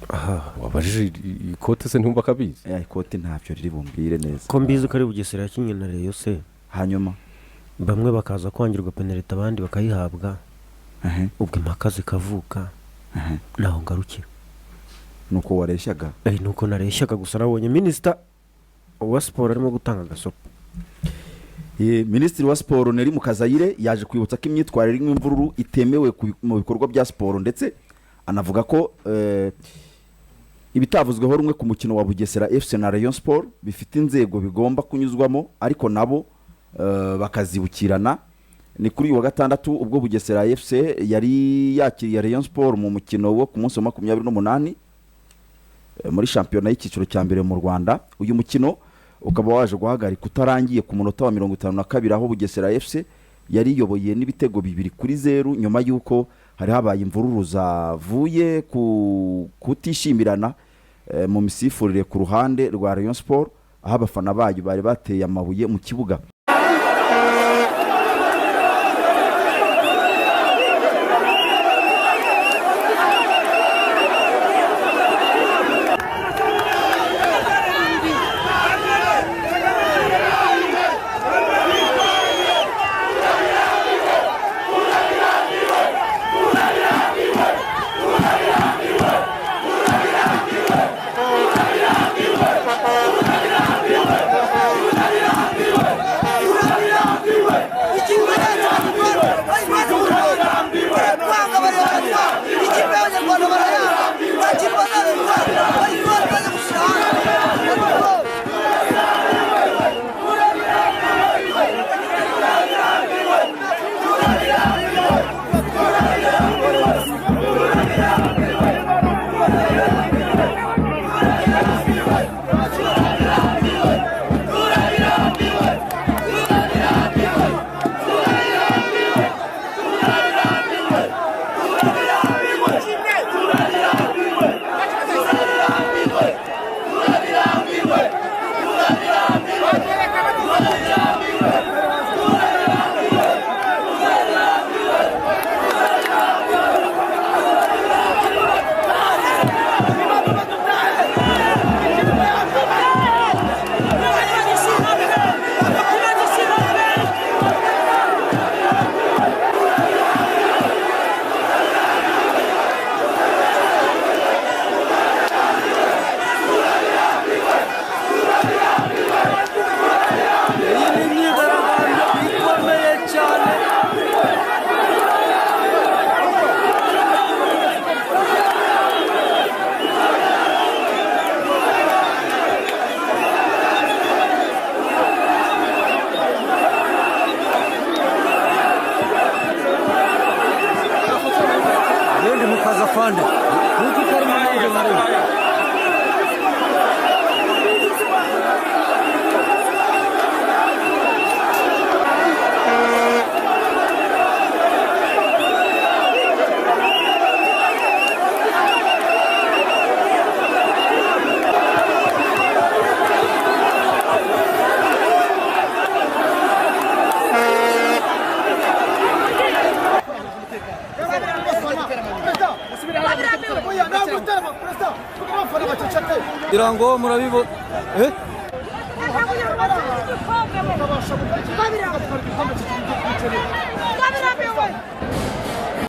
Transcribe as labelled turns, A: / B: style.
A: aha wabajije ikote se ntumva kabizi
B: ikote ntacyo riri bumbwire neza
C: ko mbizi ko ari Bugesera yakinye na Rayon se
B: hanyuma
C: bamwe bakaza kwangirwa penalty abandi bakayihabwa ubwo impaka zikavuka naho ngarukira
B: nuko wareshyaga
C: nuko nareshyaga gusa nabonye minister wa sport arimo gutanga agasopo.
B: Minisitiri wa siporo Neri Mukazayire yaje kwibutsa ko imyitwarire y'imvururu itemewe mu bikorwa bya siporo, ndetse anavuga ko ibitavuzweho rumwe ku mukino wa Bugesera FC na Rayon Sport bifite inzego bigomba kunyuzwamo ariko nabo bakazibukirana. Ni kuri uyu wa gatandatu ubwo Bugesera FC yari yakiriye Rayon Sport mu mukino wo ku munsi wa 28 muri shampiyona y'ikiciro cya mbere mu Rwanda. Uyu mukino ukaba waje guhagarika utarangiye ku munota wa 52 aho Bugesera FC yari yoboye n'ibitego 2-0 nyuma yuko hari habaye imvururu zavuye kutishimirana mu misifurire ku ruhande rwa Rayon Sport aho abafana bayo bari bateye amabuye mu kibuga.
D: Irango murabibo